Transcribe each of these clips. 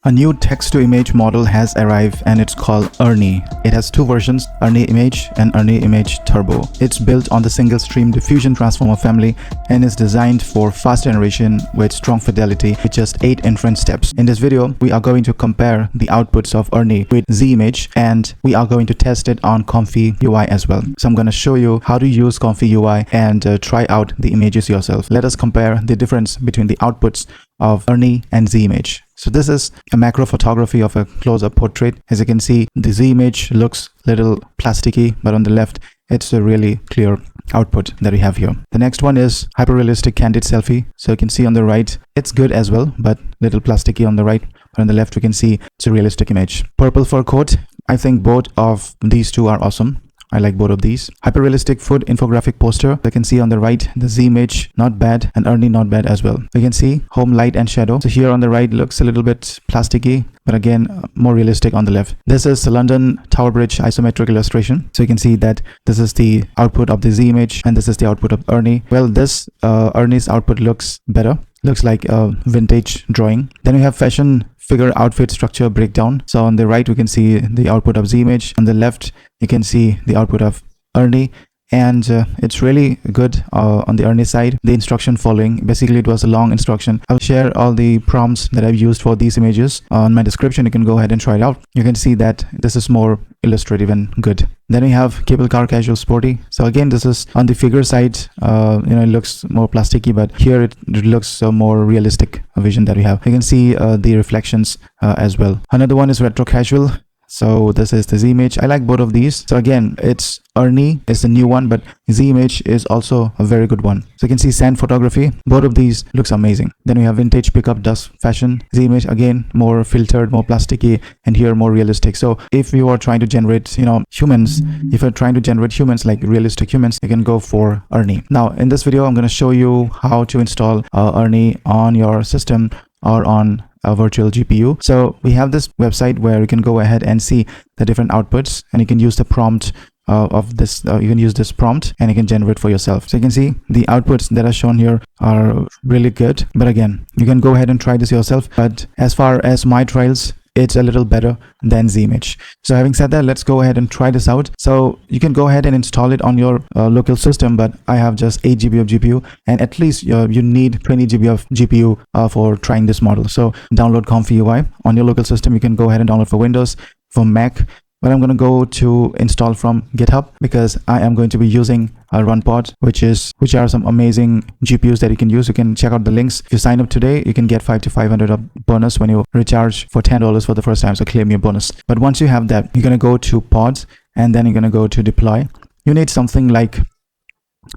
A new text-to-image model has arrived and it's called ERNIE. It has two versions, ERNIE-Image and ERNIE-Image-Turbo. It's built on the single-stream diffusion transformer family and is designed for fast generation with strong fidelity with just 8 inference steps. In this video, we are going to compare the outputs of ERNIE with ZImage, and we are going to test it on ComfyUI as well. So I'm going to show you how to use ComfyUI and try out the images yourself. Let us compare the difference between the outputs of ERNIE and ZImage. So this is a macro photography of a close-up portrait. As you can see, the ZImage looks a little plasticky, but on the left, it's a really clear output that we have here. The next one is hyper-realistic candid selfie. So you can see on the right, it's good as well, but little plasticky on the right. But on the left, we can see it's a realistic image. Purple fur coat. I think both of these two are awesome. I like both of these. Hyper-realistic food infographic poster. You can see on the right, the ZImage not bad and ERNIE not bad as well. You can see home light and shadow. So here on the right looks a little bit plasticky, but again, more realistic on the left. This is the London Tower Bridge isometric illustration. So you can see that this is the output of the ZImage and this is the output of ERNIE. Well, this ERNIE's output looks better. Looks like a vintage drawing. Then we have fashion figure outfit structure breakdown. So on the right, we can see the output of ZImage. On the left, you can see the output of ERNIE. And it's really good on the ERNIE side. The instruction following, basically it was a long instruction. I'll share all the prompts that I've used for these images on my description. You can go ahead and try it out. You can see that this is more illustrative and good. Then we have cable car casual sporty. So again, this is on the figure side. It looks more plasticky, but here it looks a more realistic vision that we have. You can see the reflections as well. Another one is retro casual. So this is the ZImage. I like both of these. So again, it's ERNIE is the new one, but ZImage is also a very good one. So you can see sand photography. Both of these looks amazing. Then we have vintage pickup dust fashion. ZImage again, more filtered, more plasticky, and here more realistic. So if you are trying to generate, humans, if you're trying to generate humans like realistic humans, you can go for ERNIE. Now in this video, I'm going to show you how to install ERNIE on your system or on a virtual GPU. So we have this website where you can go ahead and see the different outputs, and you can use the prompt of this. You can use this prompt and you can generate for yourself. So you can see the outputs that are shown here are really good. But again, you can go ahead and try this yourself. But as far as my trials, it's a little better than ZImage. So having said that, let's go ahead and try this out. So you can go ahead and install it on your local system, but I have just 8 GB of GPU, and at least you need 20 GB of GPU for trying this model. So download ComfyUI on your local system. You can go ahead and download for Windows, for Mac. But I'm going to go to install from GitHub because I am going to be using a RunPod, which are some amazing GPUs that you can use. You can check out the links. If you sign up today, you can get 500 to 500 of bonus when you recharge for $10 for the first time. So claim your bonus. But once you have that, you're going to go to pods and then you're going to go to deploy. You need something like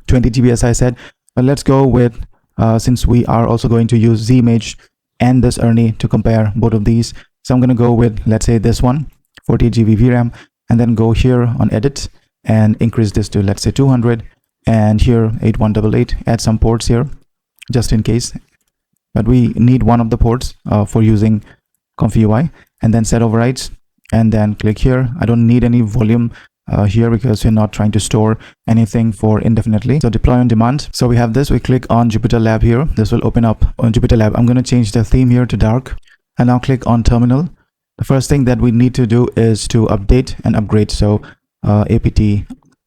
20 GB as I said, but let's go with, since we are also going to use ZImage and this ERNIE to compare both of these. So I'm going to go with, let's say this one. 40 GB VRAM, and then go here on edit and increase this to, let's say, 200, and here 8188. Add some ports here just in case, but we need one of the ports for using ComfyUI, and then set overrides, and then click here. I don't need any volume here because we're not trying to store anything for indefinitely. So deploy on demand. So we have this. We click on Jupyter Lab here. This will open up on Jupyter Lab. I'm going to change the theme here to dark, and now click on terminal. The first thing that we need to do is to update and upgrade. So apt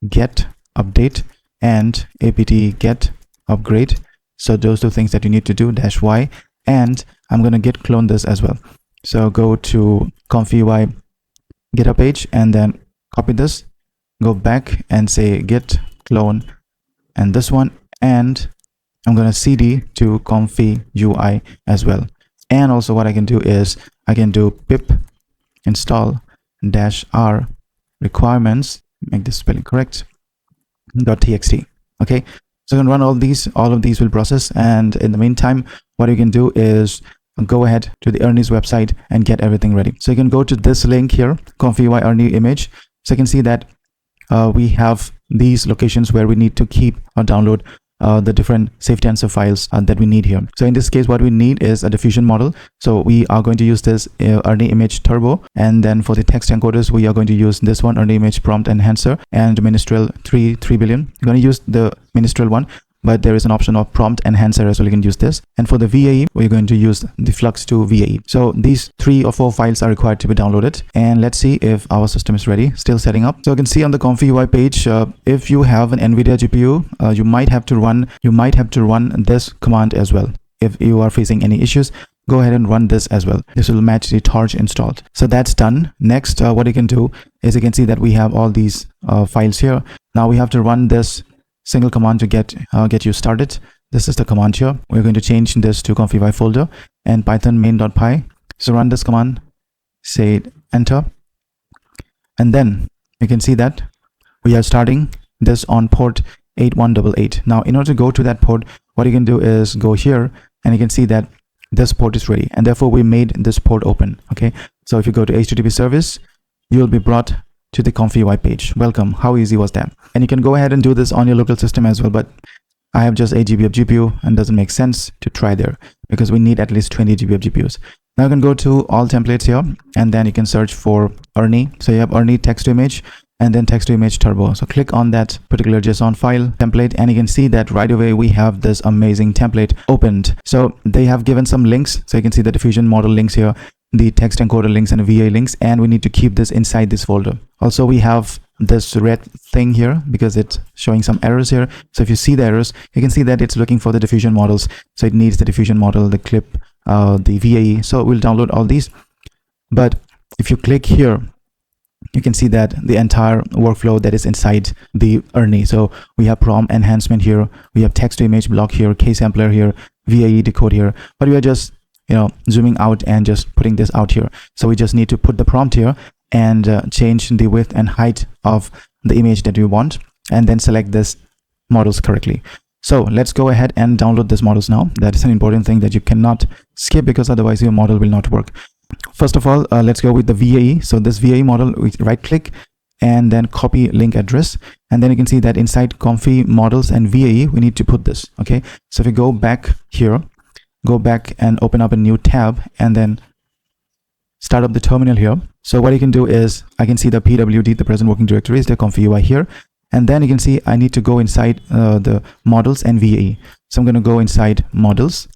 get update and apt get upgrade. So those two things that you need to do, -y, and I'm going to git clone this as well. So go to ComfyUI GitHub page and then copy this, go back and say git clone and this one, and I'm going to cd to ComfyUI as well. And also what I can do is I can do pip install -r requirements, make this spelling correct, .txt. Okay, so you can run all of these will process, and in the meantime, what you can do is go ahead to the ERNIE's website and get everything ready. So you can go to this link here, ComfyUI ERNIE-Image. So you can see that we have these locations where we need to keep or download the different safe tensor files that we need here. So in this case, what we need is a diffusion model. So we are going to use this ERNIE-Image-Turbo, and then for the text encoders, we are going to use this one, ERNIE-Image Prompt Enhancer and Ministrel 3 billion. We're going to use the Ministrel one. but there is an option of prompt enhancer as well. You can use this. And for the VAE, we're going to use the Flux2 VAE. So these 3 or 4 files are required to be downloaded. And let's see if our system is ready. Still setting up. So you can see on the ComfyUI page, if you have an NVIDIA GPU, you might have to run this command as well. If you are facing any issues, go ahead and run this as well. This will match the torch installed. So that's done. Next, what you can do is you can see that we have all these files here. Now we have to run this single command to get you started. This is the command here. We're going to change this to ComfyUI folder and python main.py. So run this command, say enter, and then you can see that we are starting this on port 8188. Now in order to go to that port, what you can do is go here and you can see that this port is ready, and therefore we made this port open. Okay, so if you go to HTTP service, you will be brought to the ComfyUI page. Welcome. How easy was that? And you can go ahead and do this on your local system as well, but I have just 8 GB of GPU and doesn't make sense to try there because we need at least 20 GB of GPUs. Now you can go to all templates here and then you can search for ERNIE. So you have ERNIE text to image and then text to image turbo. So click on that particular JSON file template and you can see that right away we have this amazing template opened. So they have given some links. So you can see the diffusion model links here, the text encoder links and VA links, and we need to keep this inside this folder. Also we have this red thing here because it's showing some errors here. So if you see the errors, you can see that it's looking for the diffusion models. So it needs the diffusion model, the clip, the VAE. So we'll download all these. But if you click here, you can see that the entire workflow that is inside the ERNIE. So we have prompt enhancement here, we have text to image block here, K-sampler here, VAE decode here, but we are just zooming out and just putting this out here. So we just need to put the prompt here and change the width and height of the image that we want, and then select this models correctly. So let's go ahead and download this models now. That is an important thing that you cannot skip because otherwise your model will not work. First of all, let's go with the VAE. So this VAE model, we right click and then copy link address, and then you can see that inside Comfy models and VAE we need to put this. Okay, so if you go back here, go back and open up a new tab and then start up the terminal here. So what you can do is I can see the PWD, the present working directory, is the ComfyUI here, and then you can see I need to go inside the models and VAE. So I'm going to go inside models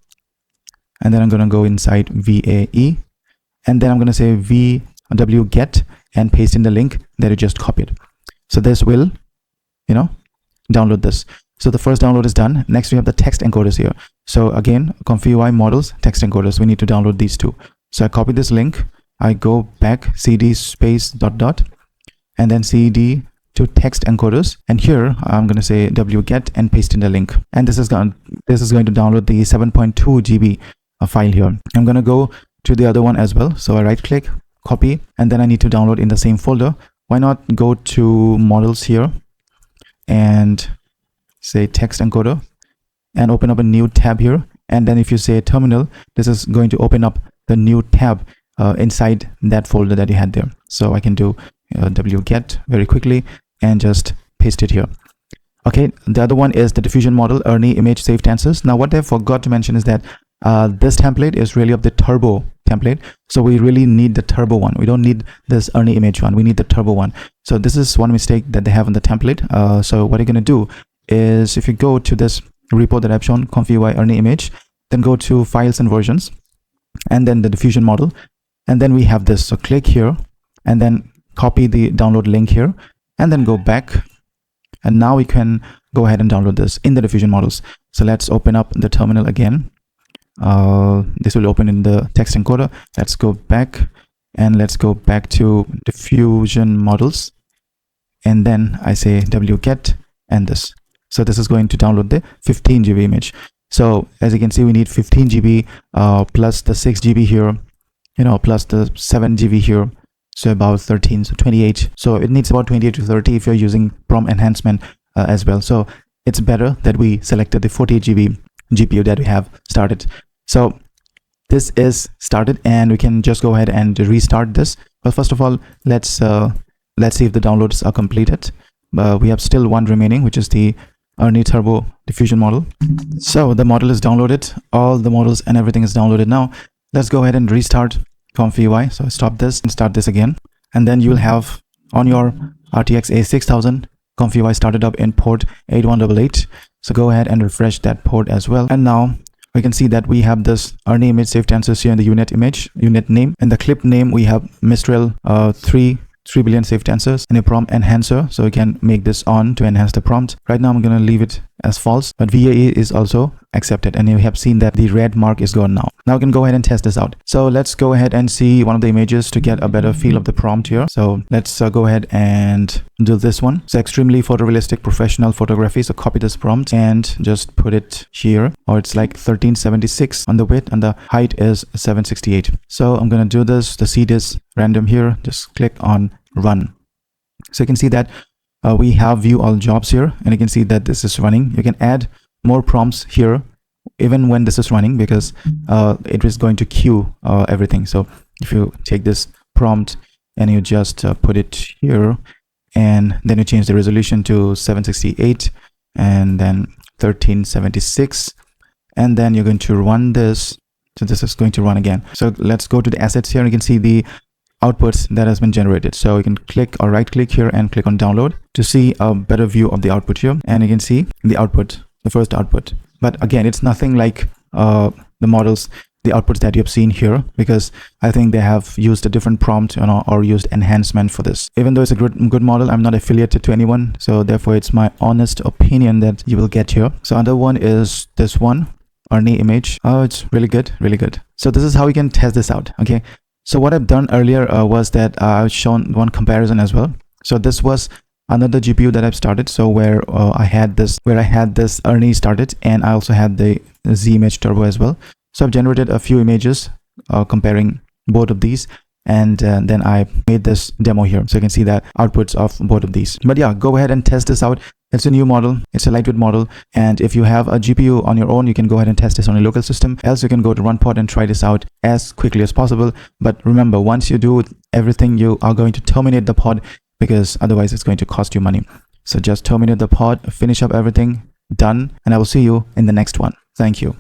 and then I'm going to go inside VAE, and then I'm going to say wget and paste in the link that you just copied. So this will download this. So the first download is done. Next we have the text encoders here. So again, ComfyUI models, text encoders, we need to download these two. So I copy this link, I go back cd space ... and then cd to text encoders, and here I'm going to say wget and paste in the link, and this is going to download the 7.2 GB file here. I'm going to go to the other one as well. So I right click, copy, and then I need to download in the same folder. Why not go to models here and say text encoder and open up a new tab here, and then if you say terminal, this is going to open up the new tab inside that folder that you had there. So I can do wget very quickly and just paste it here. Okay, the other one is the diffusion model, ERNIE-Image saved answers. Now what I forgot to mention is that this template is really of the turbo template, so we really need the turbo one. We don't need this ERNIE-Image one, we need the turbo one. So this is one mistake that they have in the template. So what you're going to do is if you go to this repo that I've shown, ComfyUI ERNIE-Image, then go to files and versions and then the diffusion model, and then we have this. So click here and then copy the download link here and then go back, and now we can go ahead and download this in the diffusion models. So let's open up the terminal again. This will open in the text encoder. Let's go back and let's go back to diffusion models, and then I say wget and this. So this is going to download the 15 GB image. So as you can see, we need 15 GB plus the 6 GB here, plus the 7 GB here. So about 13, so 28. So it needs about 28 to 30 if you're using prompt enhancement as well. So it's better that we selected the 48 GB GPU that we have started. So this is started and we can just go ahead and restart this. But first of all, let's see if the downloads are completed. We have still one remaining, which is the ERNIE-Turbo diffusion model. So the model is downloaded, all the models and everything is downloaded now. Let's go ahead and restart ComfyUI. So stop this and start this again, and then you'll have on your RTX A6000 ComfyUI started up in port 8188. So go ahead and refresh that port as well. And now we can see that we have this ERNIE-Image saved tensors here in the unit image, unit name. In the clip name, we have Mistral 3 billion saved tensors and a prompt enhancer. So we can make this on to enhance the prompt. Right now, I'm going to leave it as false, but VAE is also accepted. And you have seen that the red mark is gone now. Now we can go ahead and test this out. So let's go ahead and see one of the images to get a better feel of the prompt here. So let's go ahead and do this one. So extremely photorealistic professional photography. So copy this prompt and just put it here. Or it's like 1376 on the width and the height is 768. So I'm going to do this. The seed is random here. Just click on run. So you can see that we have view all jobs here, and you can see that this is running. You can add more prompts here even when this is running, because it is going to queue everything. So if you take this prompt and you just put it here, and then you change the resolution to 768 and then 1376, and then you're going to run this. So this is going to run again. So let's go to the assets here. You can see the outputs that has been generated. So you can click or right click here and click on download to see a better view of the output here. And you can see the output, the first output. But again, it's nothing like the models, the outputs that you have seen here, because I think they have used a different prompt, you know, or used enhancement for this. Even though it's a good model, I'm not affiliated to anyone. So therefore it's my honest opinion that you will get here. So another one is this one, ERNIE-Image. Oh, it's really good, really good. So this is how we can test this out. Okay. So what I've done earlier was that I've shown one comparison as well. So this was another GPU that I've started. So where I had this ERNIE started, and I also had the ZImageTurbo as well. So I've generated a few images comparing both of these, and then I made this demo here. So you can see that outputs of both of these. But yeah, go ahead and test this out. It's a new model. It's a lightweight model. And if you have a GPU on your own, you can go ahead and test this on your local system. Else you can go to RunPod and try this out as quickly as possible. But remember, once you do everything, you are going to terminate the pod, because otherwise it's going to cost you money. So just terminate the pod, finish up everything, done. And I will see you in the next one. Thank you.